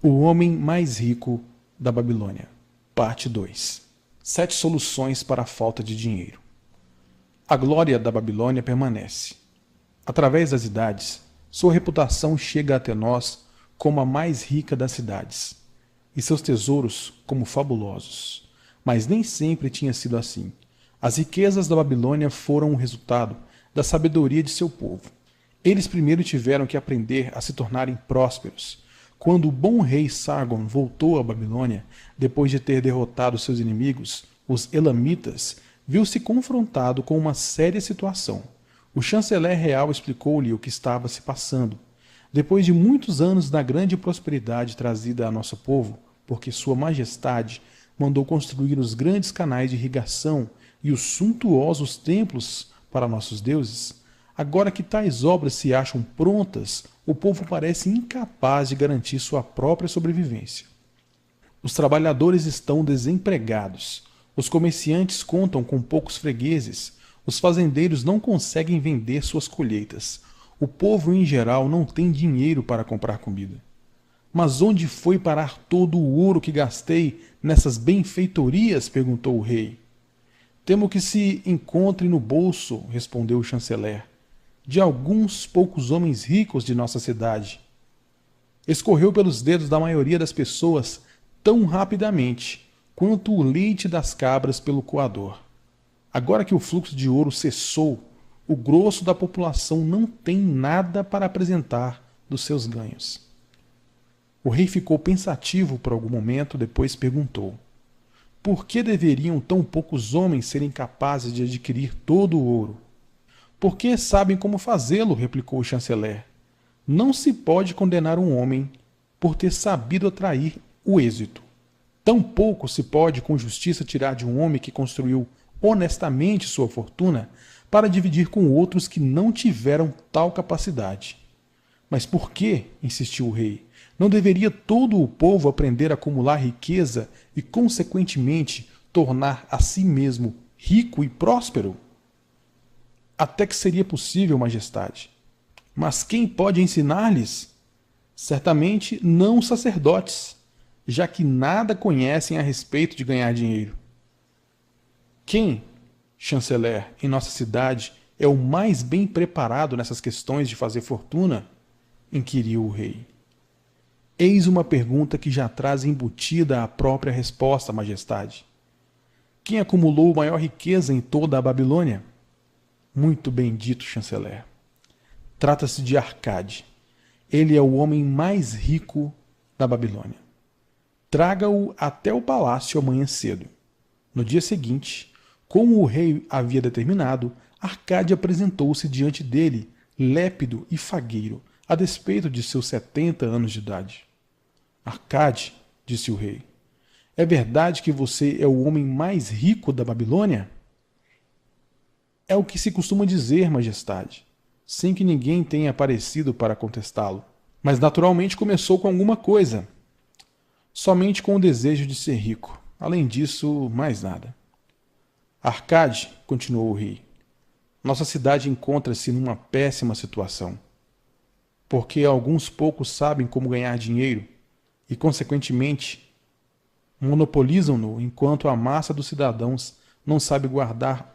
O homem mais rico da Babilônia. Parte 2. 7 soluções para a falta de dinheiro. A glória da Babilônia permanece. Através das idades, sua reputação chega até nós como a mais rica das cidades, e seus tesouros como fabulosos. Mas nem sempre tinha sido assim. As riquezas da Babilônia foram o resultado da sabedoria de seu povo. Eles primeiro tiveram que aprender a se tornarem prósperos. Quando o bom rei Sargon voltou à Babilônia, depois de ter derrotado seus inimigos, os Elamitas, viu-se confrontado com uma séria situação. O chanceler real explicou-lhe o que estava se passando. Depois de muitos anos da grande prosperidade trazida a nosso povo, porque Sua Majestade mandou construir os grandes canais de irrigação e os suntuosos templos para nossos deuses, agora que tais obras se acham prontas, o povo parece incapaz de garantir sua própria sobrevivência. Os trabalhadores estão desempregados, os comerciantes contam com poucos fregueses, os fazendeiros não conseguem vender suas colheitas, o povo em geral não tem dinheiro para comprar comida. Mas onde foi parar todo o ouro que gastei nessas benfeitorias? Perguntou o rei. Temo que se encontre no bolso, respondeu o chanceler, de alguns poucos homens ricos de nossa cidade. Escorreu pelos dedos da maioria das pessoas tão rapidamente quanto o leite das cabras pelo coador. Agora que o fluxo de ouro cessou, o grosso da população não tem nada para apresentar dos seus ganhos. O rei ficou pensativo por algum momento, depois perguntou: por que deveriam tão poucos homens serem capazes de adquirir todo o ouro? Porque sabem como fazê-lo, replicou o chanceler. Não se pode condenar um homem por ter sabido atrair o êxito. Tampouco se pode com justiça tirar de um homem que construiu honestamente sua fortuna para dividir com outros que não tiveram tal capacidade. Mas por que, insistiu o rei, não deveria todo o povo aprender a acumular riqueza e, consequentemente, tornar a si mesmo rico e próspero? Até que seria possível, majestade. Mas quem pode ensinar-lhes? Certamente não os sacerdotes, já que nada conhecem a respeito de ganhar dinheiro. Quem, chanceler, em nossa cidade é o mais bem preparado nessas questões de fazer fortuna? Inquiriu o rei. Eis uma pergunta que já traz embutida a própria resposta, majestade. Quem acumulou maior riqueza em toda a Babilônia? Muito bem dito, chanceler. Trata-se de Arcade. Ele é o homem mais rico da Babilônia. Traga-o até o palácio amanhã cedo. No dia seguinte, como o rei havia determinado, Arcade apresentou-se diante dele, lépido e fagueiro, a despeito de seus 70 anos de idade. Arcade, disse o rei, é verdade que você é o homem mais rico da Babilônia? É o que se costuma dizer, majestade, sem que ninguém tenha aparecido para contestá-lo. Mas naturalmente começou com alguma coisa. Somente com o desejo de ser rico. Além disso, mais nada. Arcade, continuou o rei, nossa cidade encontra-se numa péssima situação. Porque alguns poucos sabem como ganhar dinheiro e, consequentemente, monopolizam-no enquanto a massa dos cidadãos não sabe guardar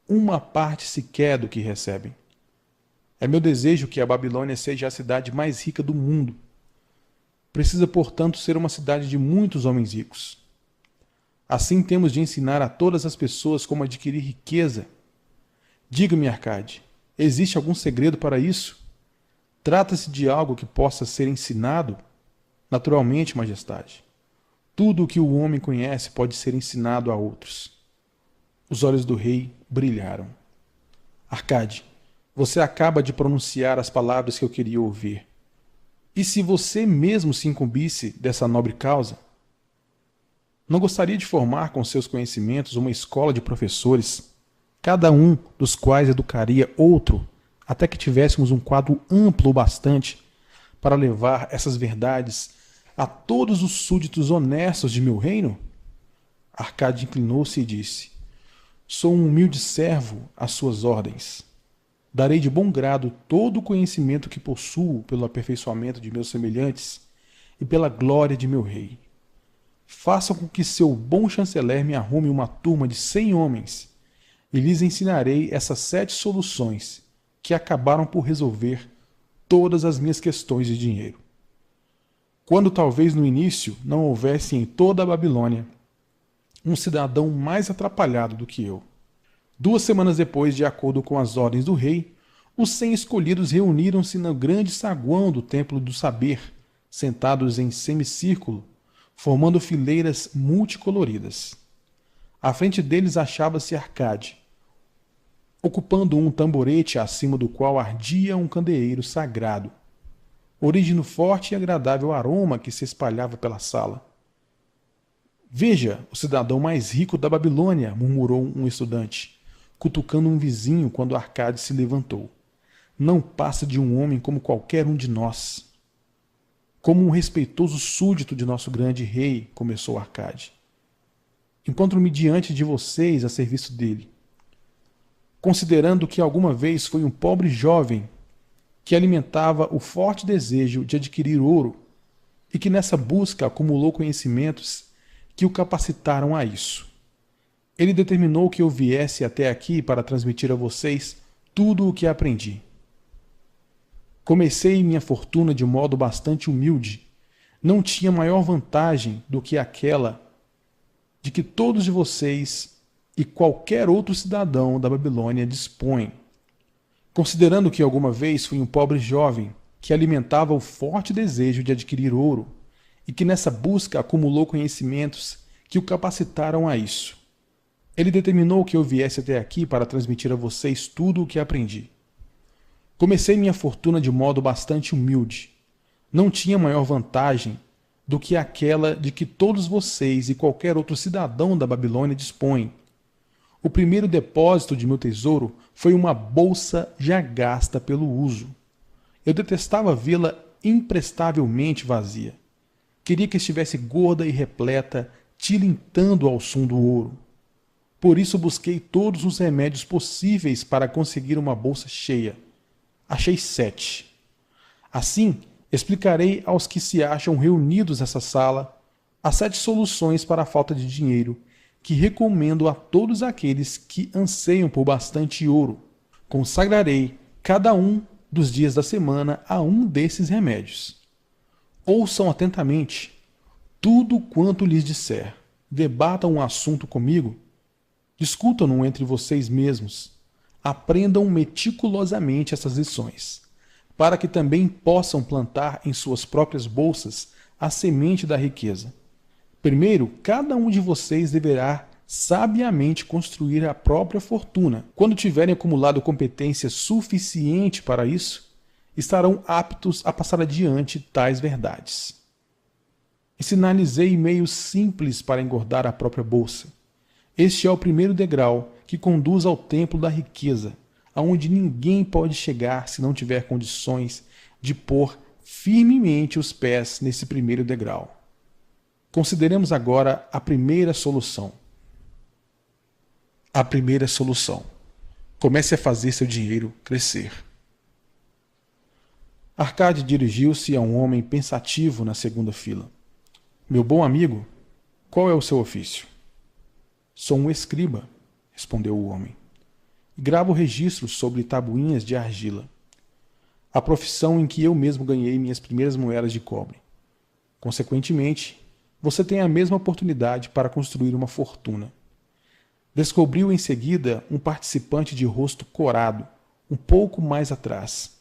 uma parte sequer do que recebem. É meu desejo que a Babilônia seja a cidade mais rica do mundo. Precisa, portanto, ser uma cidade de muitos homens ricos. Assim temos de ensinar a todas as pessoas como adquirir riqueza. Diga-me, Arcade, existe algum segredo para isso? Trata-se de algo que possa ser ensinado? Naturalmente, majestade. Tudo o que o homem conhece pode ser ensinado a outros. Os olhos do rei brilharam. Arcade, você acaba de pronunciar as palavras que eu queria ouvir. E se você mesmo se incumbisse dessa nobre causa? Não gostaria de formar com seus conhecimentos uma escola de professores, cada um dos quais educaria outro, até que tivéssemos um quadro amplo o bastante para levar essas verdades a todos os súditos honestos de meu reino? Arcade inclinou-se e disse: sou um humilde servo às suas ordens. Darei de bom grado todo o conhecimento que possuo pelo aperfeiçoamento de meus semelhantes e pela glória de meu rei. Façam com que seu bom chanceler me arrume uma turma de 100 homens, e lhes ensinarei essas 7 soluções que acabaram por resolver todas as minhas questões de dinheiro. Quando talvez no início não houvesse em toda a Babilônia um cidadão mais atrapalhado do que eu. 2 semanas depois, de acordo com as ordens do rei, os 100 escolhidos reuniram-se no grande saguão do Templo do Saber, sentados em semicírculo, formando fileiras multicoloridas. À frente deles achava-se Arcade, ocupando um tamborete acima do qual ardia um candeeiro sagrado, origem do forte e agradável aroma que se espalhava pela sala. Veja, o cidadão mais rico da Babilônia, murmurou um estudante, cutucando um vizinho quando Arcade se levantou. Não passa de um homem como qualquer um de nós. Como um respeitoso súdito de nosso grande rei, começou Arcade. Encontro-me diante de vocês a serviço dele. Considerando que alguma vez foi um pobre jovem que alimentava o forte desejo de adquirir ouro e que nessa busca acumulou conhecimentos que o capacitaram a isso. Ele determinou que eu viesse até aqui para transmitir a vocês tudo o que aprendi. Comecei minha fortuna de modo bastante humilde. Não tinha maior vantagem do que aquela de que todos de vocês e qualquer outro cidadão da Babilônia dispõem. Considerando que alguma vez fui um pobre jovem que alimentava o forte desejo de adquirir ouro e que nessa busca acumulou conhecimentos que o capacitaram a isso. Ele determinou que eu viesse até aqui para transmitir a vocês tudo o que aprendi. Comecei minha fortuna de modo bastante humilde. Não tinha maior vantagem do que aquela de que todos vocês e qualquer outro cidadão da Babilônia dispõem. O primeiro depósito de meu tesouro foi uma bolsa já gasta pelo uso. Eu detestava vê-la imprestavelmente vazia. Queria que estivesse gorda e repleta, tilintando ao som do ouro. Por isso busquei todos os remédios possíveis para conseguir uma bolsa cheia. Achei 7. Assim, explicarei aos que se acham reunidos nessa sala as 7 soluções para a falta de dinheiro que recomendo a todos aqueles que anseiam por bastante ouro. Consagrarei cada um dos dias da semana a um desses remédios. Ouçam atentamente tudo quanto lhes disser. Debatam um assunto comigo. Discutam-no entre vocês mesmos. Aprendam meticulosamente essas lições, para que também possam plantar em suas próprias bolsas a semente da riqueza. Primeiro, cada um de vocês deverá sabiamente construir a própria fortuna. Quando tiverem acumulado competência suficiente para isso, estarão aptos a passar adiante tais verdades. Ensinalizei meios simples para engordar a própria bolsa. Este é o primeiro degrau que conduz ao templo da riqueza, aonde ninguém pode chegar se não tiver condições de pôr firmemente os pés nesse primeiro degrau. Consideremos agora a primeira solução. A primeira solução. Comece a fazer seu dinheiro crescer. Arcade dirigiu-se a um homem pensativo na segunda fila. Meu bom amigo, qual é o seu ofício? Sou um escriba, respondeu o homem, e gravo registros sobre tabuinhas de argila. A profissão em que eu mesmo ganhei minhas primeiras moedas de cobre. Consequentemente, você tem a mesma oportunidade para construir uma fortuna. Descobriu em seguida um participante de rosto corado, um pouco mais atrás.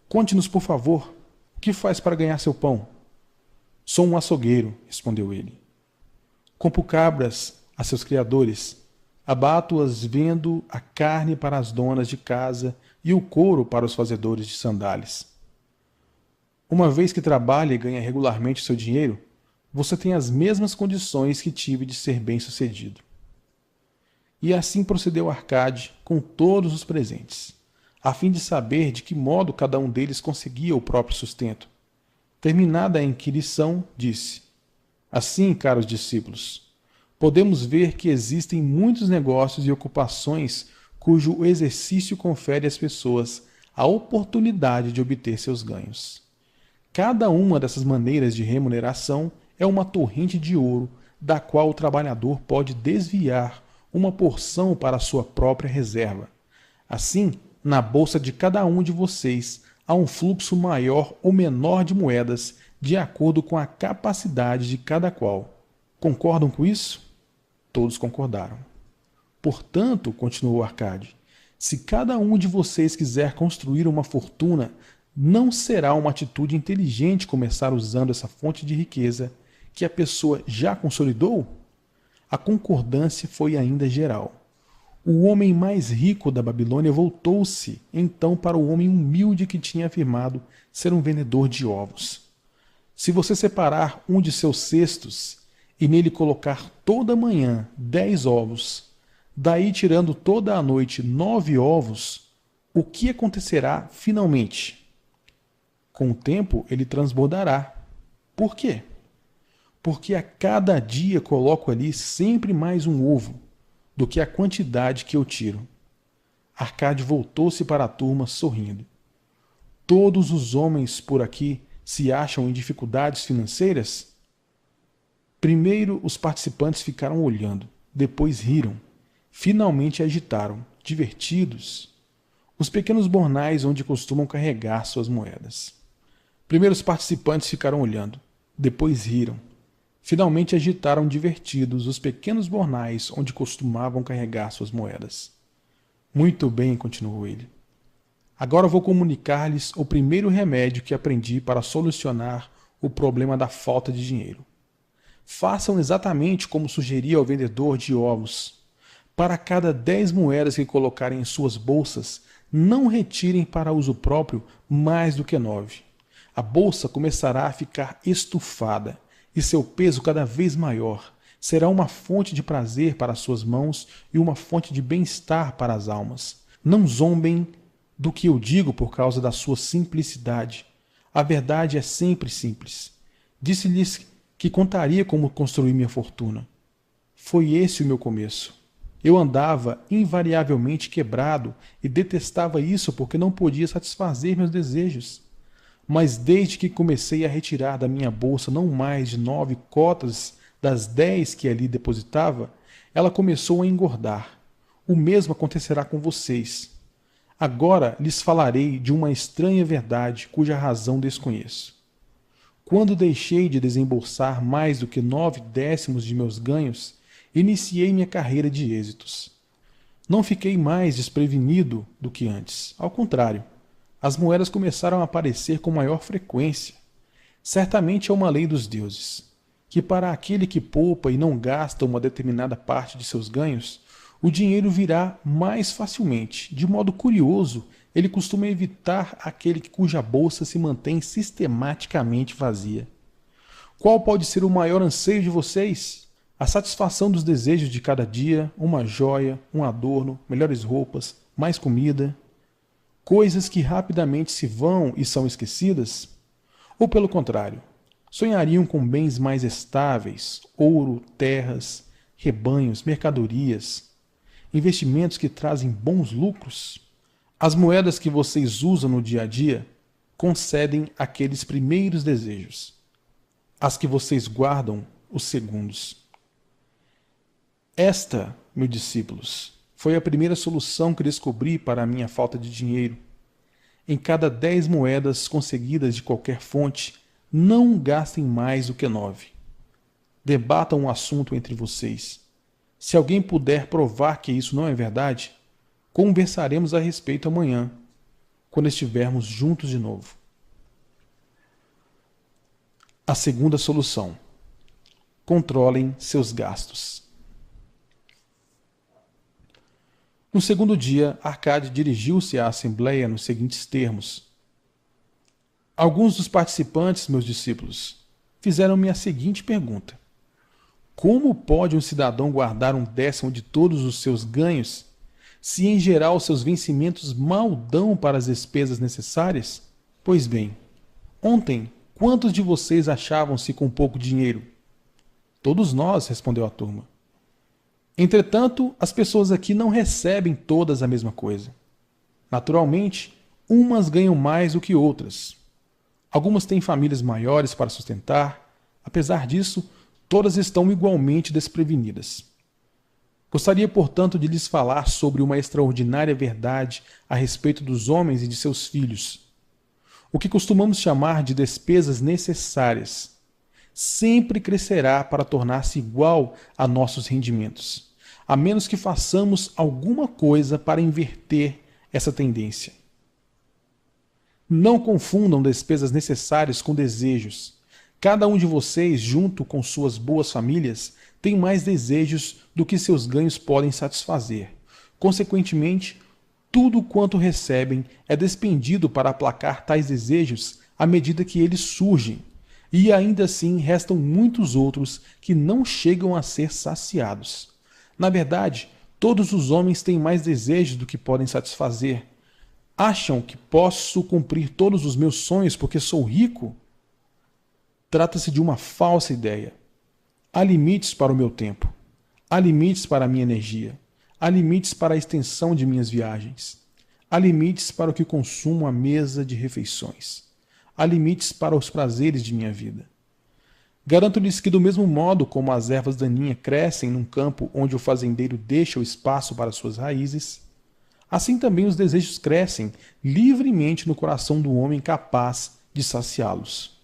Conte-nos, por favor, o que faz para ganhar seu pão? Sou um açougueiro, respondeu ele. Compro cabras a seus criadores, abato-as vendo a carne para as donas de casa e o couro para os fazedores de sandálias. Uma vez que trabalha e ganha regularmente seu dinheiro, você tem as mesmas condições que tive de ser bem-sucedido. E assim procedeu Arcade com todos os presentes, a fim de saber de que modo cada um deles conseguia o próprio sustento. Terminada a inquirição, disse: Assim, caros discípulos, podemos ver que existem muitos negócios e ocupações cujo exercício confere às pessoas a oportunidade de obter seus ganhos. Cada uma dessas maneiras de remuneração é uma torrente de ouro da qual o trabalhador pode desviar uma porção para a sua própria reserva. Assim, na bolsa de cada um de vocês há um fluxo maior ou menor de moedas de acordo com a capacidade de cada qual. Concordam com isso? Todos concordaram. Portanto, continuou Arcade, se cada um de vocês quiser construir uma fortuna, não será uma atitude inteligente começar usando essa fonte de riqueza que a pessoa já consolidou? A concordância foi ainda geral. O homem mais rico da Babilônia voltou-se então para o homem humilde que tinha afirmado ser um vendedor de ovos. Se você separar um de seus cestos e nele colocar toda manhã 10 ovos, daí tirando toda a noite 9 ovos, o que acontecerá finalmente? Com o tempo ele transbordará. Por quê? Porque a cada dia coloco ali sempre mais um ovo do que a quantidade que eu tiro. Arcade voltou-se para a turma sorrindo. Todos os homens por aqui se acham em dificuldades financeiras? Primeiro os participantes ficaram olhando, depois riram. Finalmente agitaram, divertidos, os pequenos bornais onde costumam carregar suas moedas. Primeiro os participantes ficaram olhando, depois riram. Finalmente agitaram divertidos os pequenos bornais onde costumavam carregar suas moedas. Muito bem, continuou ele. Agora vou comunicar-lhes o primeiro remédio que aprendi para solucionar o problema da falta de dinheiro. Façam exatamente como sugeria ao vendedor de ovos. Para cada 10 moedas que colocarem em suas bolsas, não retirem para uso próprio mais do que 9. A bolsa começará a ficar estufada e seu peso cada vez maior. Será uma fonte de prazer para as suas mãos e uma fonte de bem-estar para as almas. Não zombem do que eu digo por causa da sua simplicidade. A verdade é sempre simples. Disse-lhes que contaria como construir minha fortuna. Foi esse o meu começo. Eu andava invariavelmente quebrado e detestava isso porque não podia satisfazer meus desejos. Mas desde que comecei a retirar da minha bolsa não mais de 9 cotas das 10 que ali depositava, ela começou a engordar. O mesmo acontecerá com vocês. Agora lhes falarei de uma estranha verdade cuja razão desconheço. Quando deixei de desembolsar mais do que 9 décimos de meus ganhos, iniciei minha carreira de êxitos. Não fiquei mais desprevenido do que antes. Ao contrário, as moedas começaram a aparecer com maior frequência. Certamente é uma lei dos deuses, que para aquele que poupa e não gasta uma determinada parte de seus ganhos, o dinheiro virá mais facilmente. De modo curioso, ele costuma evitar aquele cuja bolsa se mantém sistematicamente vazia. Qual pode ser o maior anseio de vocês? A satisfação dos desejos de cada dia, uma joia, um adorno, melhores roupas, mais comida, coisas que rapidamente se vão e são esquecidas? Ou pelo contrário, sonhariam com bens mais estáveis, ouro, terras, rebanhos, mercadorias, investimentos que trazem bons lucros? As moedas que vocês usam no dia a dia concedem aqueles primeiros desejos. As que vocês guardam, os segundos. Esta, meus discípulos, foi a primeira solução que descobri para a minha falta de dinheiro. Em cada 10 moedas conseguidas de qualquer fonte, não gastem mais do que 9. Debatam o assunto entre vocês. Se alguém puder provar que isso não é verdade, conversaremos a respeito amanhã, quando estivermos juntos de novo. A segunda solução. Controlem seus gastos. No segundo dia, Arcade dirigiu-se à Assembleia nos seguintes termos. Alguns dos participantes, meus discípulos, fizeram-me a seguinte pergunta. Como pode um cidadão guardar 1/10 de todos os seus ganhos, se em geral seus vencimentos mal dão para as despesas necessárias? Pois bem, ontem, quantos de vocês achavam-se com pouco dinheiro? Todos nós, respondeu a turma. Entretanto, as pessoas aqui não recebem todas a mesma coisa. Naturalmente, umas ganham mais do que outras. Algumas têm famílias maiores para sustentar. Apesar disso, todas estão igualmente desprevenidas. Gostaria, portanto, de lhes falar sobre uma extraordinária verdade a respeito dos homens e de seus filhos. O que costumamos chamar de despesas necessárias sempre crescerá para tornar-se igual a nossos rendimentos, a menos que façamos alguma coisa para inverter essa tendência. Não confundam despesas necessárias com desejos. Cada um de vocês, junto com suas boas famílias, tem mais desejos do que seus ganhos podem satisfazer. Consequentemente, tudo quanto recebem é despendido para aplacar tais desejos à medida que eles surgem, e ainda assim restam muitos outros que não chegam a ser saciados. Na verdade, todos os homens têm mais desejos do que podem satisfazer. Acham que posso cumprir todos os meus sonhos porque sou rico? Trata-se de uma falsa ideia. Há limites para o meu tempo. Há limites para a minha energia. Há limites para a extensão de minhas viagens. Há limites para o que consumo à mesa de refeições. Há limites para os prazeres de minha vida. Garanto-lhes que, do mesmo modo como as ervas daninhas crescem num campo onde o fazendeiro deixa o espaço para suas raízes, assim também os desejos crescem livremente no coração do homem capaz de saciá-los.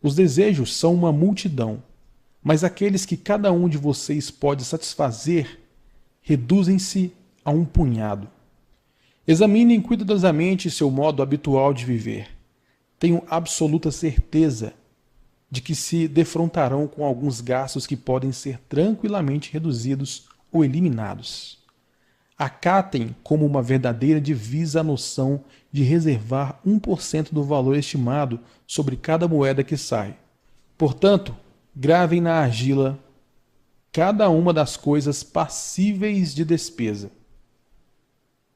Os desejos são uma multidão, mas aqueles que cada um de vocês pode satisfazer reduzem-se a um punhado. Examinem cuidadosamente seu modo habitual de viver. Tenho absoluta certeza de que se defrontarão com alguns gastos que podem ser tranquilamente reduzidos ou eliminados. Acatem como uma verdadeira divisa a noção de reservar 1% do valor estimado sobre cada moeda que sai. Portanto, gravem na argila cada uma das coisas passíveis de despesa.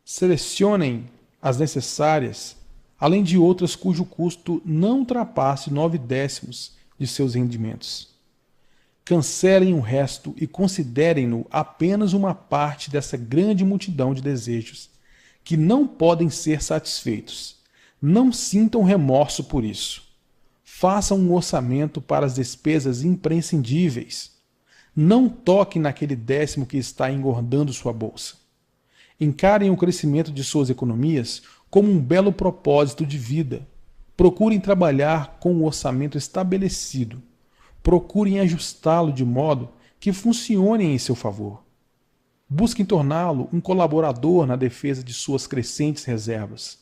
Selecionem as necessárias, além de outras cujo custo não ultrapasse 9/10 de seus rendimentos. Cancelem o resto e considerem-no apenas uma parte dessa grande multidão de desejos que não podem ser satisfeitos. Não sintam remorso por isso. Façam um orçamento para as despesas imprescindíveis. Não toquem naquele 10º que está engordando sua bolsa. Encarem o crescimento de suas economias como um belo propósito de vida. Procurem trabalhar com o orçamento estabelecido. Procurem ajustá-lo de modo que funcione em seu favor. Busquem torná-lo um colaborador na defesa de suas crescentes reservas.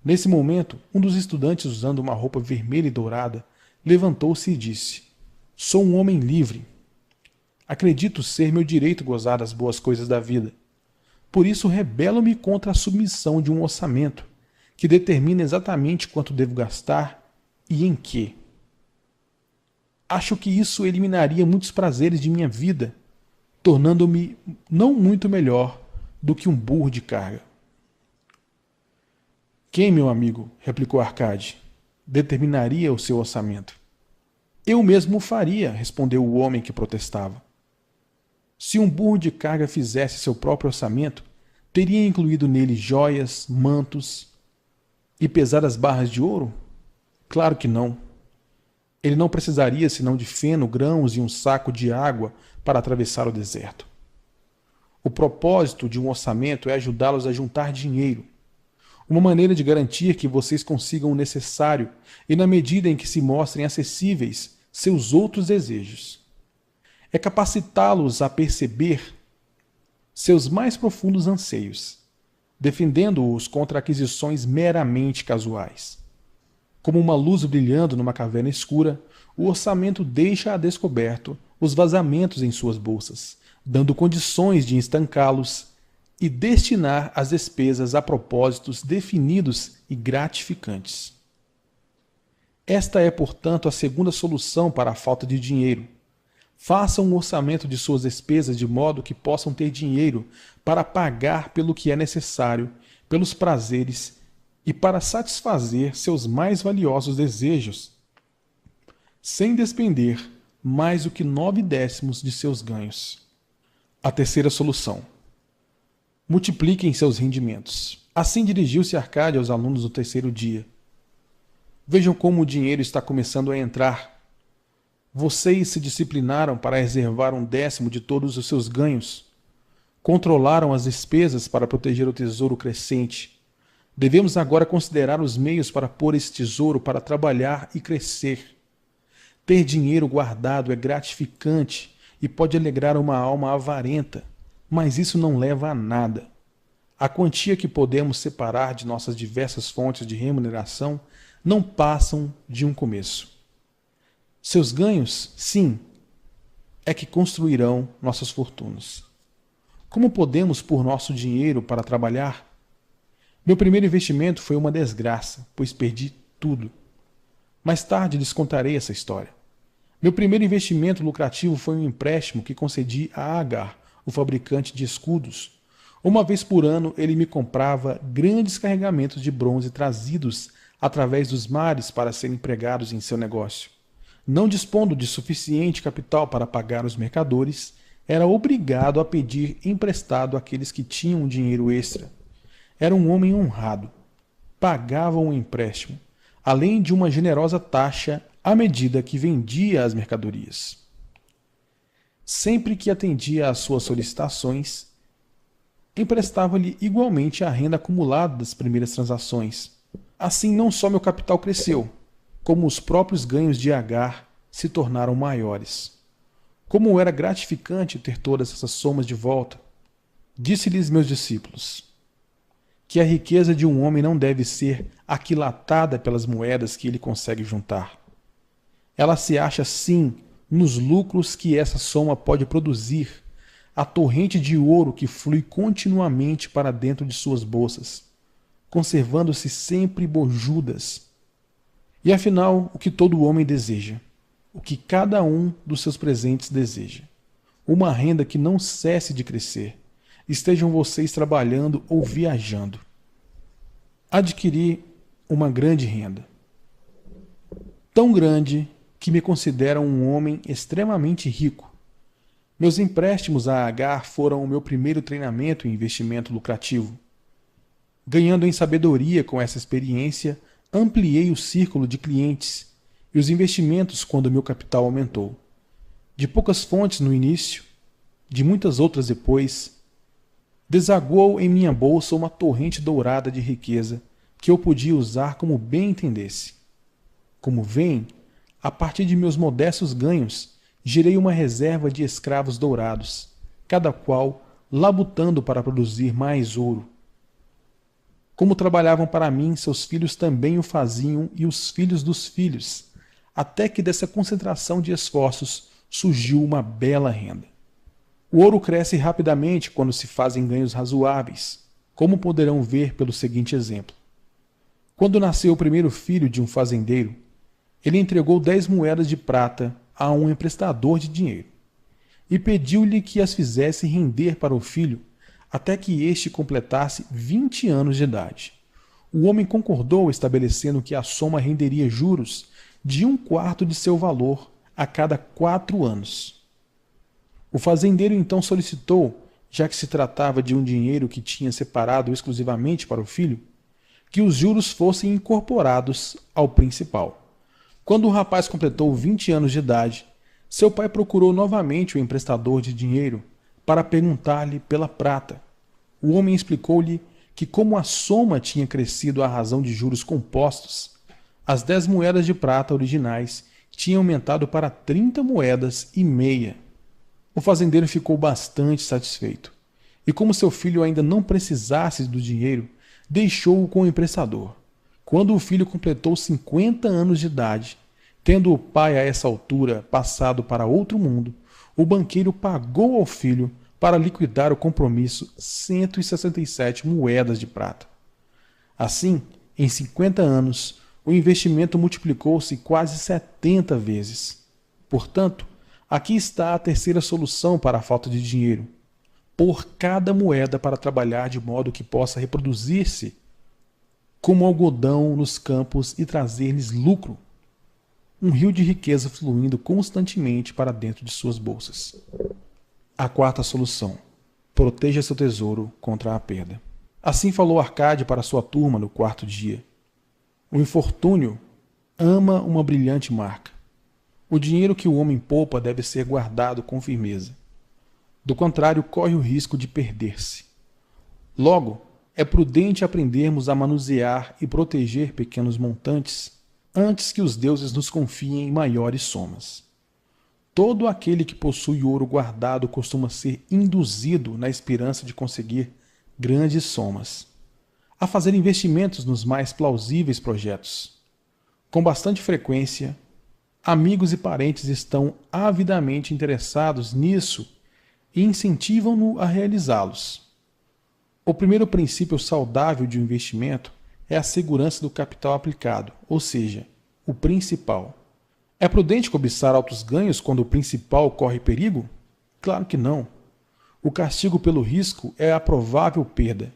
Nesse momento, um dos estudantes, usando uma roupa vermelha e dourada, levantou-se e disse: "Sou um homem livre. Acredito ser meu direito gozar das boas coisas da vida. Por isso rebelo-me contra a submissão de um orçamento que determina exatamente quanto devo gastar e em que. Acho que isso eliminaria muitos prazeres de minha vida, tornando-me não muito melhor do que um burro de carga." "Quem, meu amigo?" replicou Arcade, "determinaria o seu orçamento?" "Eu mesmo o faria", respondeu o homem que protestava. "Se um burro de carga fizesse seu próprio orçamento, teria incluído nele joias, mantos e pesadas barras de ouro? Claro que não. Ele não precisaria senão de feno, grãos e um saco de água para atravessar o deserto. O propósito de um orçamento é ajudá-los a juntar dinheiro, uma maneira de garantir que vocês consigam o necessário e, na medida em que se mostrem acessíveis, seus outros desejos. É capacitá-los a perceber seus mais profundos anseios, defendendo-os contra aquisições meramente casuais. Como uma luz brilhando numa caverna escura, o orçamento deixa a descoberto os vazamentos em suas bolsas, dando condições de estancá-los e destinar as despesas a propósitos definidos e gratificantes. Esta é, portanto, a segunda solução para a falta de dinheiro. Façam um orçamento de suas despesas de modo que possam ter dinheiro para pagar pelo que é necessário, pelos prazeres e para satisfazer seus mais valiosos desejos, sem despender mais do que 9/10 de seus ganhos. A terceira solução: multipliquem seus rendimentos. Assim dirigiu-se Arcade aos alunos no terceiro dia. Vejam como o dinheiro está começando a entrar. Vocês se disciplinaram para reservar 1/10 de todos os seus ganhos. Controlaram as despesas para proteger o tesouro crescente. Devemos agora considerar os meios para pôr esse tesouro para trabalhar e crescer. Ter dinheiro guardado é gratificante e pode alegrar uma alma avarenta, mas isso não leva a nada. A quantia que podemos separar de nossas diversas fontes de remuneração não passam de um começo. Seus ganhos, sim, é que construirão nossas fortunas. Como podemos pôr nosso dinheiro para trabalhar? Meu primeiro investimento foi uma desgraça, pois perdi tudo. Mais tarde lhes contarei essa história. Meu primeiro investimento lucrativo foi um empréstimo que concedi a Agar, o fabricante de escudos. Uma vez por ano ele me comprava grandes carregamentos de bronze trazidos através dos mares para serem empregados em seu negócio. Não dispondo de suficiente capital para pagar os mercadores, era obrigado a pedir emprestado àqueles que tinham dinheiro extra. Era um homem honrado. Pagava um empréstimo, além de uma generosa taxa à medida que vendia as mercadorias. Sempre que atendia às suas solicitações, emprestava-lhe igualmente a renda acumulada das primeiras transações. Assim, não só meu capital cresceu, como os próprios ganhos de Agar se tornaram maiores. Como era gratificante ter todas essas somas de volta, disse-lhes meus discípulos que a riqueza de um homem não deve ser aquilatada pelas moedas que ele consegue juntar. Ela se acha, sim, nos lucros que essa soma pode produzir, a torrente de ouro que flui continuamente para dentro de suas bolsas, conservando-se sempre bojudas. E afinal, o que todo homem deseja? O que cada um dos seus presentes deseja? Uma renda que não cesse de crescer, estejam vocês trabalhando ou viajando. Adquiri uma grande renda. Tão grande que me consideram um homem extremamente rico. Meus empréstimos a Agar foram o meu primeiro treinamento em investimento lucrativo. Ganhando em sabedoria com essa experiência, ampliei o círculo de clientes e os investimentos quando meu capital aumentou. De poucas fontes no início, de muitas outras depois, desaguou em minha bolsa uma torrente dourada de riqueza que eu podia usar como bem entendesse. Como veem, a partir de meus modestos ganhos, gerei uma reserva de escravos dourados, cada qual labutando para produzir mais ouro. Como trabalhavam para mim, seus filhos também o faziam e os filhos dos filhos, até que dessa concentração de esforços surgiu uma bela renda. O ouro cresce rapidamente quando se fazem ganhos razoáveis, como poderão ver pelo seguinte exemplo. Quando nasceu o primeiro filho de um fazendeiro, ele entregou 10 moedas de prata a um emprestador de dinheiro e pediu-lhe que as fizesse render para o filho até que este completasse 20 anos de idade. O homem concordou, estabelecendo que a soma renderia juros de 1/4 de seu valor a cada 4 anos. O fazendeiro então solicitou, já que se tratava de um dinheiro que tinha separado exclusivamente para o filho, que os juros fossem incorporados ao principal. Quando o rapaz completou 20 anos de idade, seu pai procurou novamente o emprestador de dinheiro para perguntar-lhe pela prata. O homem explicou-lhe que, como a soma tinha crescido à razão de juros compostos, as 10 moedas de prata originais tinham aumentado para 30 moedas e meia. O fazendeiro ficou bastante satisfeito, e como seu filho ainda não precisasse do dinheiro, deixou-o com o emprestador. Quando o filho completou 50 anos de idade, tendo o pai a essa altura passado para outro mundo, o banqueiro pagou ao filho para liquidar o compromisso 167 moedas de prata. Assim, em 50 anos, o investimento multiplicou-se quase 70 vezes. Portanto, aqui está a terceira solução para a falta de dinheiro: pôr cada moeda para trabalhar de modo que possa reproduzir-se como algodão nos campos e trazer-lhes lucro. Um rio de riqueza fluindo constantemente para dentro de suas bolsas. A quarta solução: proteja seu tesouro contra a perda. Assim falou Arcade para sua turma no quarto dia. O infortúnio ama uma brilhante marca. O dinheiro que o homem poupa deve ser guardado com firmeza. Do contrário, corre o risco de perder-se. Logo, é prudente aprendermos a manusear e proteger pequenos montantes antes que os deuses nos confiem maiores somas. Todo aquele que possui ouro guardado costuma ser induzido na esperança de conseguir grandes somas, a fazer investimentos nos mais plausíveis projetos. Com bastante frequência, amigos e parentes estão avidamente interessados nisso e incentivam-no a realizá-los. O primeiro princípio saudável de um investimento é a segurança do capital aplicado, ou seja, o principal. É prudente cobiçar altos ganhos quando o principal corre perigo? Claro que não. O castigo pelo risco é a provável perda.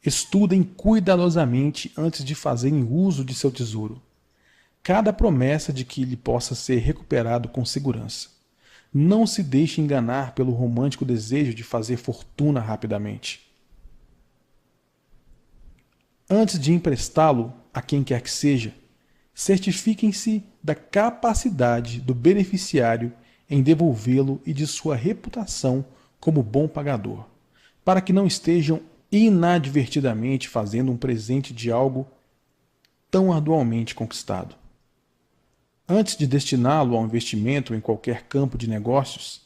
Estudem cuidadosamente antes de fazerem uso de seu tesouro. Cada promessa de que ele possa ser recuperado com segurança. Não se deixe enganar pelo romântico desejo de fazer fortuna rapidamente. Antes de emprestá-lo a quem quer que seja, certifiquem-se da capacidade do beneficiário em devolvê-lo e de sua reputação como bom pagador, para que não estejam inadvertidamente fazendo um presente de algo tão arduamente conquistado. Antes de destiná-lo a um investimento em qualquer campo de negócios,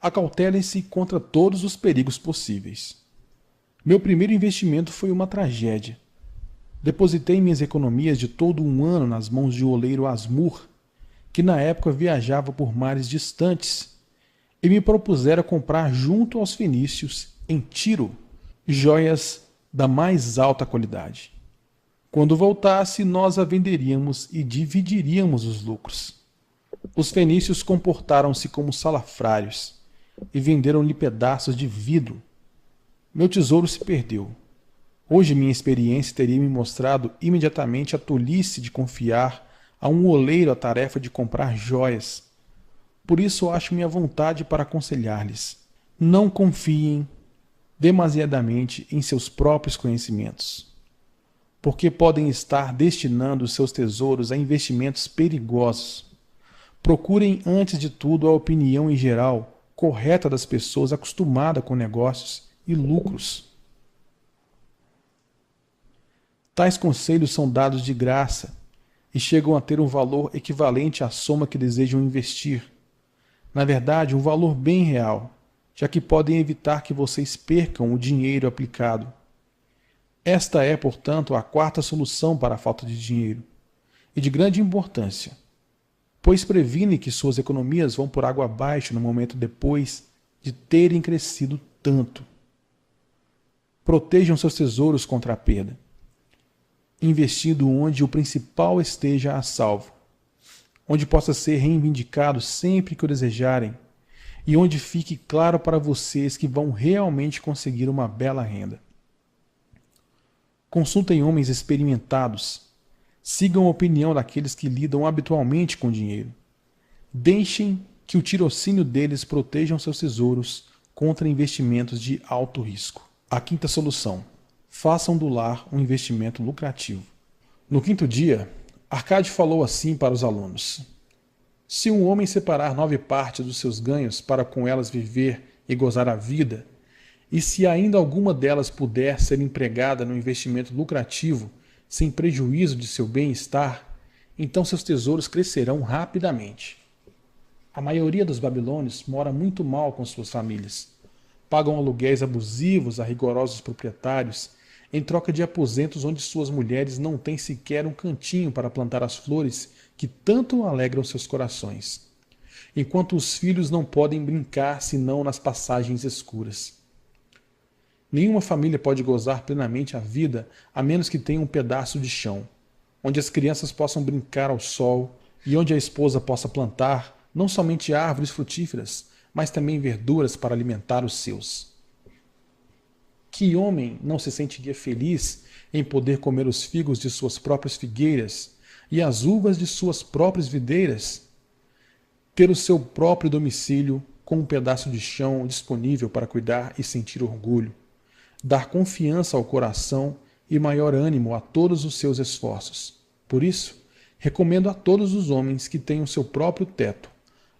acautelem-se contra todos os perigos possíveis. Meu primeiro investimento foi uma tragédia. Depositei minhas economias de todo um ano nas mãos de um oleiro Asmur, que na época viajava por mares distantes, e me propusera comprar junto aos fenícios, em Tiro, joias da mais alta qualidade. Quando voltasse, nós a venderíamos e dividiríamos os lucros. Os fenícios comportaram-se como salafrários e venderam-lhe pedaços de vidro. Meu tesouro se perdeu. Hoje minha experiência teria me mostrado imediatamente a tolice de confiar a um oleiro a tarefa de comprar joias. Por isso acho-me à vontade para aconselhar-lhes: não confiem demasiadamente em seus próprios conhecimentos, porque podem estar destinando seus tesouros a investimentos perigosos. Procurem, antes de tudo, a opinião em geral correta das pessoas acostumadas com negócios e lucros. Tais conselhos são dados de graça e chegam a ter um valor equivalente à soma que desejam investir. Na verdade, um valor bem real, já que podem evitar que vocês percam o dinheiro aplicado. Esta é, portanto, a quarta solução para a falta de dinheiro, e de grande importância, pois previne que suas economias vão por água abaixo no momento depois de terem crescido tanto. Protejam seus tesouros contra a perda, investindo onde o principal esteja a salvo, onde possa ser reivindicado sempre que o desejarem, e onde fique claro para vocês que vão realmente conseguir uma bela renda. Consultem homens experimentados. Sigam a opinião daqueles que lidam habitualmente com dinheiro. Deixem que o tirocínio deles protejam seus tesouros contra investimentos de alto risco. A quinta solução: façam do lar um investimento lucrativo. No quinto dia, Arcade falou assim para os alunos: se um homem separar 9 partes dos seus ganhos para com elas viver e gozar a vida, e se ainda alguma delas puder ser empregada no investimento lucrativo, sem prejuízo de seu bem-estar, então seus tesouros crescerão rapidamente. A maioria dos babilônios mora muito mal com suas famílias. Pagam aluguéis abusivos a rigorosos proprietários, em troca de aposentos onde suas mulheres não têm sequer um cantinho para plantar as flores que tanto alegram seus corações, enquanto os filhos não podem brincar senão nas passagens escuras. Nenhuma família pode gozar plenamente a vida a menos que tenha um pedaço de chão, onde as crianças possam brincar ao sol e onde a esposa possa plantar não somente árvores frutíferas, mas também verduras para alimentar os seus. Que homem não se sentiria feliz em poder comer os figos de suas próprias figueiras e as uvas de suas próprias videiras? Ter o seu próprio domicílio com um pedaço de chão disponível para cuidar e sentir orgulho, dar confiança ao coração e maior ânimo a todos os seus esforços. Por isso, Recomendo a todos os homens que tenham seu próprio teto,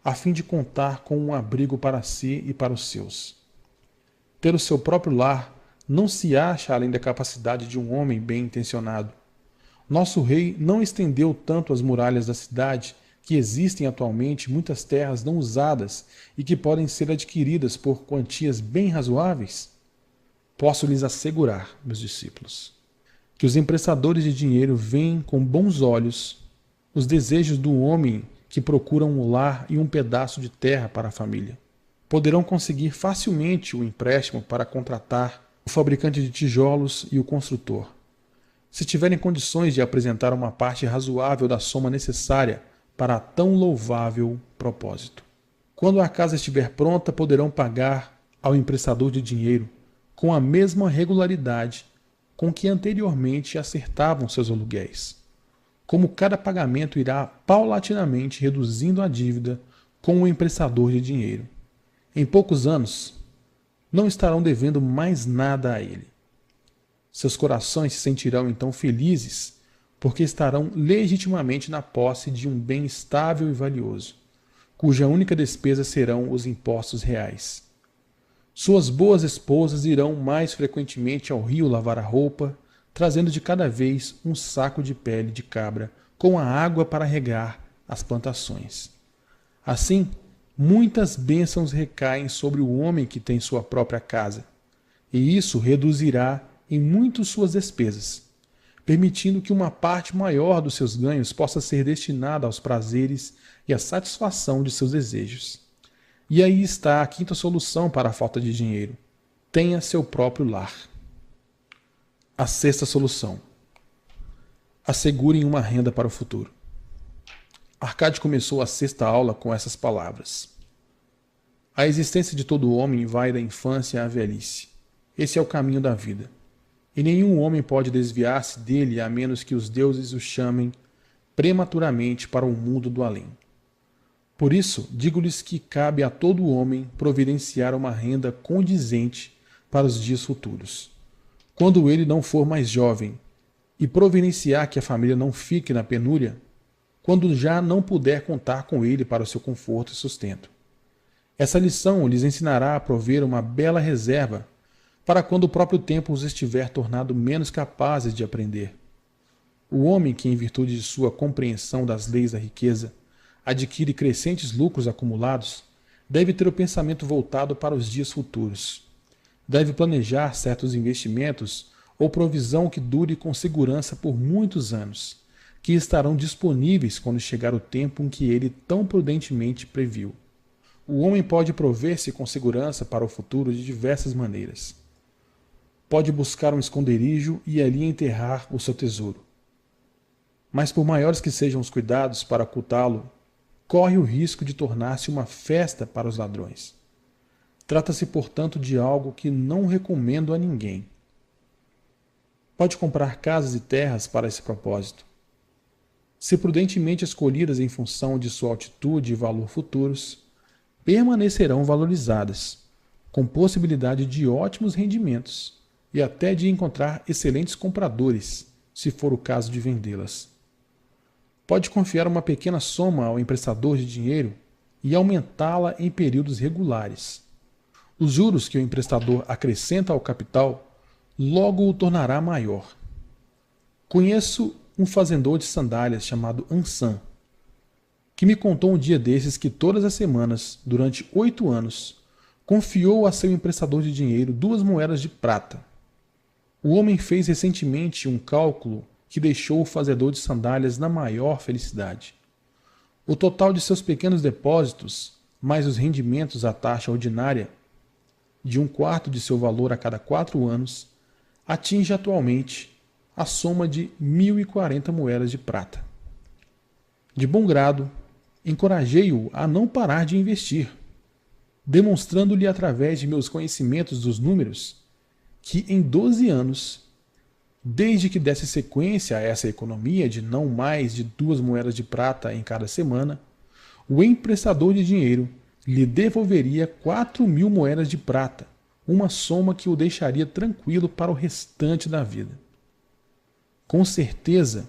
a fim de contar com um abrigo para si e para os seus. Ter o seu próprio lar não se acha além da capacidade de um homem bem intencionado. Nosso rei não estendeu tanto as muralhas da cidade que existem atualmente muitas terras não usadas e que podem ser adquiridas por quantias bem razoáveis? Posso lhes assegurar, meus discípulos, que os emprestadores de dinheiro veem com bons olhos os desejos do homem que procura um lar e um pedaço de terra para a família. Poderão conseguir facilmente o empréstimo para contratar o fabricante de tijolos e o construtor, se tiverem condições de apresentar uma parte razoável da soma necessária para tão louvável propósito. Quando a casa estiver pronta, poderão pagar ao emprestador de dinheiro com a mesma regularidade com que anteriormente acertavam seus aluguéis. Como cada pagamento irá paulatinamente reduzindo a dívida com o emprestador de dinheiro. Em poucos anos, não estarão devendo mais nada a ele. Seus corações se sentirão então felizes, porque estarão legitimamente na posse de um bem estável e valioso, cuja única despesa serão os impostos reais. Suas boas esposas irão mais frequentemente ao rio lavar a roupa, trazendo de cada vez um saco de pele de cabra com a água para regar as plantações. Assim, muitas bênçãos recaem sobre o homem que tem sua própria casa, e isso reduzirá em muito suas despesas, permitindo que uma parte maior dos seus ganhos possa ser destinada aos prazeres e à satisfação de seus desejos. E aí está a quinta solução para a falta de dinheiro: tenha seu próprio lar. A sexta solução: assegurem uma renda para o futuro. Arcade começou a sexta aula com essas palavras: a existência de todo homem vai da infância à velhice. Esse é o caminho da vida. E nenhum homem pode desviar-se dele a menos que os deuses o chamem prematuramente para o mundo do além. Por isso, digo-lhes que cabe a todo homem providenciar uma renda condizente para os dias futuros, quando ele não for mais jovem, e providenciar que a família não fique na penúria, quando já não puder contar com ele para o seu conforto e sustento. Essa lição lhes ensinará a prover uma bela reserva para quando o próprio tempo os estiver tornado menos capazes de aprender. O homem que, em virtude de sua compreensão das leis da riqueza, adquire crescentes lucros acumulados, deve ter o pensamento voltado para os dias futuros. Deve planejar certos investimentos ou provisão que dure com segurança por muitos anos, que estarão disponíveis quando chegar o tempo em que ele tão prudentemente previu. O homem pode prover-se com segurança para o futuro de diversas maneiras. Pode buscar um esconderijo e ali enterrar o seu tesouro. Mas por maiores que sejam os cuidados para ocultá-lo, corre o risco de tornar-se uma festa para os ladrões. Trata-se, portanto, de algo que não recomendo a ninguém. Pode comprar casas e terras para esse propósito. Se prudentemente escolhidas em função de sua altitude e valor futuros, permanecerão valorizadas, com possibilidade de ótimos rendimentos e até de encontrar excelentes compradores, se for o caso de vendê-las. Pode confiar uma pequena soma ao emprestador de dinheiro e aumentá-la em períodos regulares. Os juros que o emprestador acrescenta ao capital logo o tornará maior. Conheço um fazendor de sandálias chamado Ansan, que me contou um dia desses que todas as semanas, durante 8 anos, confiou a seu emprestador de dinheiro 2 moedas de prata. O homem fez recentemente um cálculo que deixou o fazedor de sandálias na maior felicidade. O total de seus pequenos depósitos, mais os rendimentos à taxa ordinária, de 1/4 de seu valor a cada 4 anos, atinge atualmente a soma de 1.040 moedas de prata. De bom grado, encorajei-o a não parar de investir, demonstrando-lhe através de meus conhecimentos dos números que em 12 anos, desde que desse sequência a essa economia de não mais de 2 moedas de prata em cada semana, o emprestador de dinheiro lhe devolveria 4.000 moedas de prata, uma soma que o deixaria tranquilo para o restante da vida. Com certeza,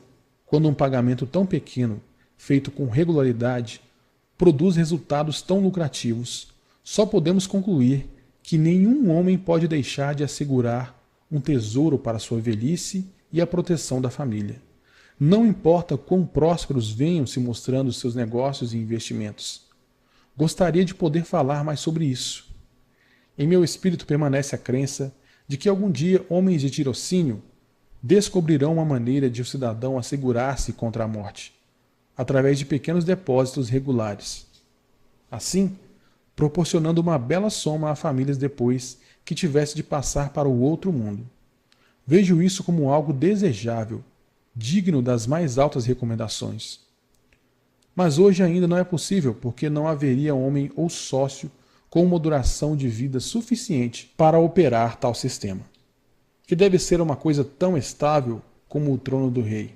quando um pagamento tão pequeno, feito com regularidade, produz resultados tão lucrativos, só podemos concluir que nenhum homem pode deixar de assegurar um tesouro para sua velhice e a proteção da família. Não importa quão prósperos venham se mostrando seus negócios e investimentos. Gostaria de poder falar mais sobre isso. Em meu espírito permanece a crença de que algum dia homens de tirocínio descobrirão uma maneira de o cidadão assegurar-se contra a morte, através de pequenos depósitos regulares. Assim, proporcionando uma bela soma a famílias depois que tivesse de passar para o outro mundo. Vejo isso como algo desejável, digno das mais altas recomendações. Mas hoje ainda não é possível, porque não haveria homem ou sócio com uma duração de vida suficiente para operar tal sistema, que deve ser uma coisa tão estável como o trono do rei.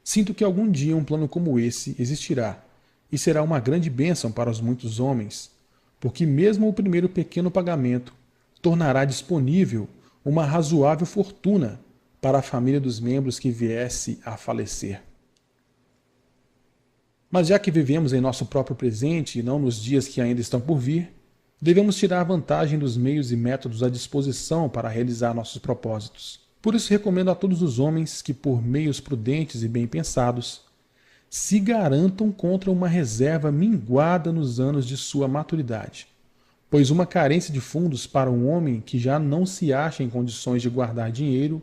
Sinto que algum dia um plano como esse existirá, e será uma grande bênção para os muitos homens, porque mesmo o primeiro pequeno pagamento tornará disponível uma razoável fortuna para a família dos membros que viesse a falecer. Mas já que vivemos em nosso próprio presente e não nos dias que ainda estão por vir, devemos tirar vantagem dos meios e métodos à disposição para realizar nossos propósitos. Por isso recomendo a todos os homens que, por meios prudentes e bem pensados, se garantam contra uma reserva minguada nos anos de sua maturidade, pois uma carência de fundos para um homem que já não se acha em condições de guardar dinheiro,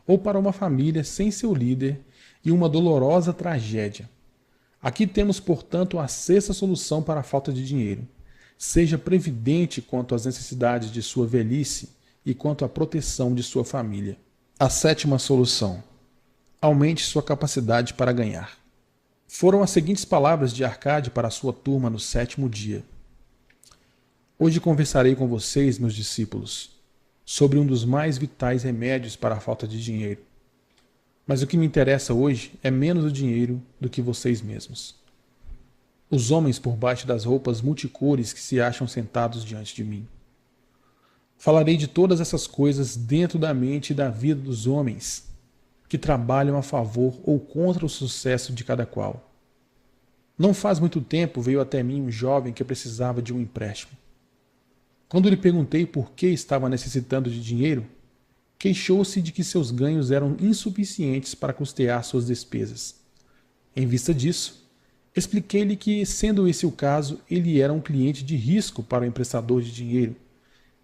ou para uma família sem seu líder, e uma dolorosa tragédia. Aqui temos, portanto, a sexta solução para a falta de dinheiro. Seja previdente quanto às necessidades de sua velhice e quanto à proteção de sua família. A sétima solução: aumente sua capacidade para ganhar. Foram as seguintes palavras de Arcade para a sua turma no 7º dia. Hoje conversarei com vocês, meus discípulos, sobre um dos mais vitais remédios para a falta de dinheiro. Mas o que me interessa hoje é menos o dinheiro do que vocês mesmos. Os homens por baixo das roupas multicores que se acham sentados diante de mim. Falarei de todas essas coisas dentro da mente e da vida dos homens, que trabalham a favor ou contra o sucesso de cada qual. Não faz muito tempo veio até mim um jovem que precisava de um empréstimo. Quando lhe perguntei por que estava necessitando de dinheiro, queixou-se de que seus ganhos eram insuficientes para custear suas despesas. Em vista disso, expliquei-lhe que, sendo esse o caso, ele era um cliente de risco para o emprestador de dinheiro,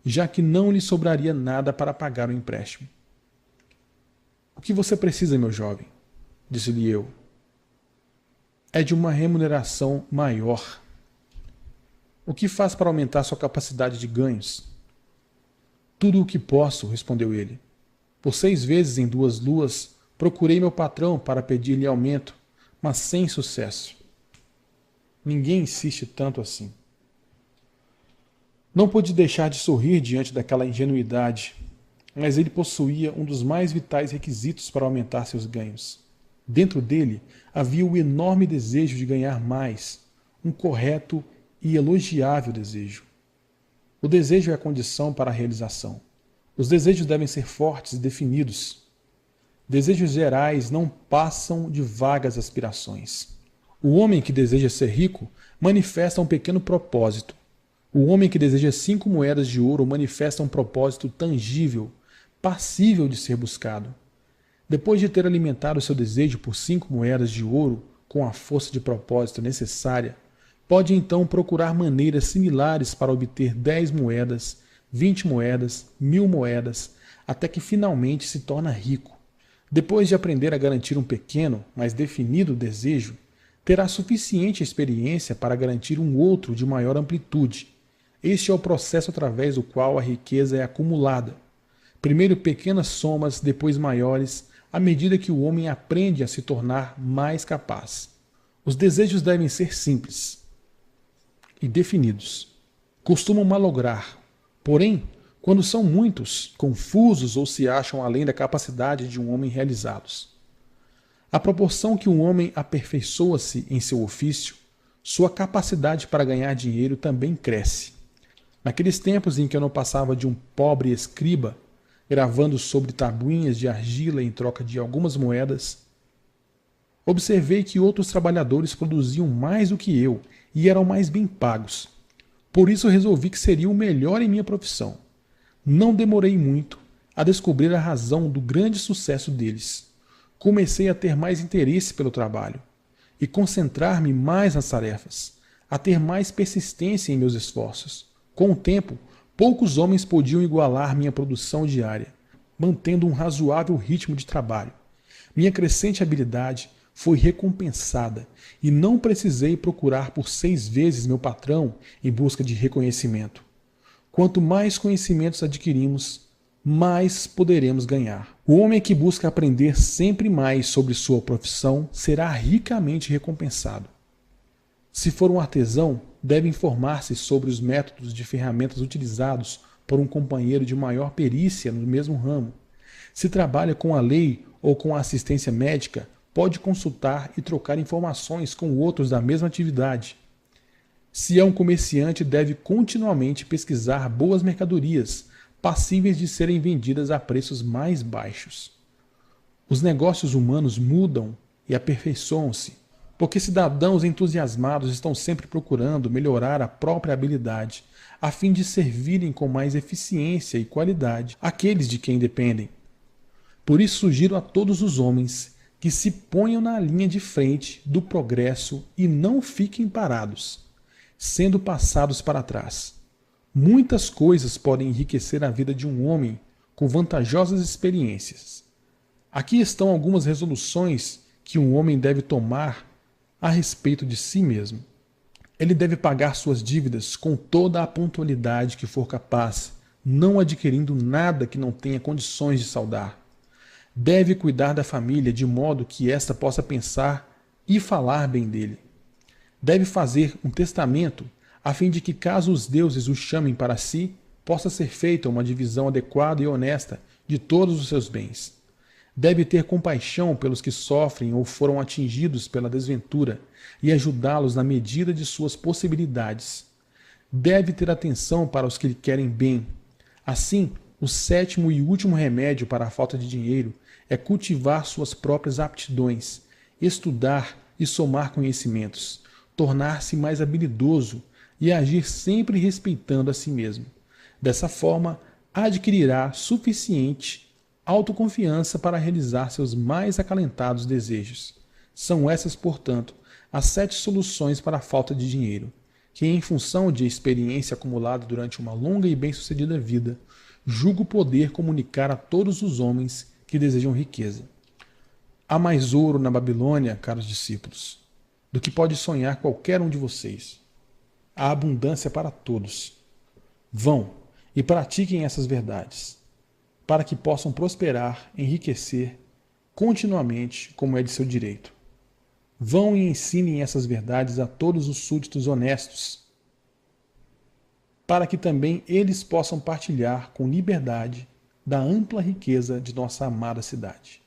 já que não lhe sobraria nada para pagar o empréstimo. O que você precisa, meu jovem? Disse-lhe eu. É de uma remuneração maior. O que faz para aumentar sua capacidade de ganhos? Tudo o que posso, respondeu ele. Por 6 vezes em 2 luas, procurei meu patrão para pedir-lhe aumento, mas sem sucesso. Ninguém insiste tanto assim. Não pude deixar de sorrir diante daquela ingenuidade, mas ele possuía um dos mais vitais requisitos para aumentar seus ganhos. Dentro dele havia o enorme desejo de ganhar mais, um correto e elogiável desejo. O desejo é a condição para a realização. Os desejos devem ser fortes e definidos. Desejos gerais não passam de vagas aspirações. O homem que deseja ser rico manifesta um pequeno propósito. O homem que deseja 5 moedas de ouro manifesta um propósito tangível, passível de ser buscado. Depois de ter alimentado seu desejo por 5 moedas de ouro com a força de propósito necessária, pode então procurar maneiras similares para obter 10 moedas, 20 moedas, 1000 moedas, até que finalmente se torna rico. Depois de aprender a garantir um pequeno, mas definido desejo, terá suficiente experiência para garantir um outro de maior amplitude. Este é o processo através do qual a riqueza é acumulada. Primeiro pequenas somas, depois maiores, à medida que o homem aprende a se tornar mais capaz. Os desejos devem ser simples e definidos. Costumam malograr, porém, quando são muitos, confusos ou se acham além da capacidade de um homem realizados. À proporção que um homem aperfeiçoa-se em seu ofício, sua capacidade para ganhar dinheiro também cresce. Naqueles tempos em que eu não passava de um pobre escriba, gravando sobre tabuinhas de argila em troca de algumas moedas, Observei que outros trabalhadores produziam mais do que eu e eram mais bem pagos. Por isso resolvi que seria o melhor em minha profissão. Não demorei muito a descobrir a razão do grande sucesso deles. Comecei a ter mais interesse pelo trabalho e concentrar-me mais nas tarefas, a ter mais persistência em meus esforços. Com o tempo, poucos homens podiam igualar minha produção diária, mantendo um razoável ritmo de trabalho. Minha crescente habilidade foi recompensada e não precisei procurar por 6 vezes meu patrão em busca de reconhecimento. Quanto mais conhecimentos adquirimos, mais poderemos ganhar. O homem que busca aprender sempre mais sobre sua profissão será ricamente recompensado. Se for um artesão, deve informar-se sobre os métodos de ferramentas utilizados por um companheiro de maior perícia no mesmo ramo. Se trabalha com a lei ou com a assistência médica, pode consultar e trocar informações com outros da mesma atividade. Se é um comerciante, deve continuamente pesquisar boas mercadorias, passíveis de serem vendidas a preços mais baixos. Os negócios humanos mudam e aperfeiçoam-se, porque cidadãos entusiasmados estão sempre procurando melhorar a própria habilidade, a fim de servirem com mais eficiência e qualidade aqueles de quem dependem. Por isso sugiro a todos os homens que se ponham na linha de frente do progresso e não fiquem parados, sendo passados para trás. Muitas coisas podem enriquecer a vida de um homem com vantajosas experiências. Aqui estão algumas resoluções que um homem deve tomar a respeito de si mesmo. Ele deve pagar suas dívidas com toda a pontualidade que for capaz, não adquirindo nada que não tenha condições de saldar. Deve cuidar da família de modo que esta possa pensar e falar bem dele. Deve fazer um testamento a fim de que, caso os deuses o chamem para si, possa ser feita uma divisão adequada e honesta de todos os seus bens. Deve ter compaixão pelos que sofrem ou foram atingidos pela desventura e ajudá-los na medida de suas possibilidades. Deve ter atenção para os que lhe querem bem. Assim, o 7º e último remédio para a falta de dinheiro é cultivar suas próprias aptidões, estudar e somar conhecimentos, tornar-se mais habilidoso e agir sempre respeitando a si mesmo. Dessa forma, adquirirá suficiente autoconfiança para realizar seus mais acalentados desejos. São essas, portanto, as 7 soluções para a falta de dinheiro, que, em função de experiência acumulada durante uma longa e bem-sucedida vida, julgo poder comunicar a todos os homens que desejam riqueza. Há mais ouro na Babilônia, caros discípulos, do que pode sonhar qualquer um de vocês. Há abundância para todos. Vão e pratiquem essas verdades, para que possam prosperar, enriquecer continuamente, como é de seu direito. Vão e ensinem essas verdades a todos os súditos honestos, para que também eles possam partilhar com liberdade da ampla riqueza de nossa amada cidade.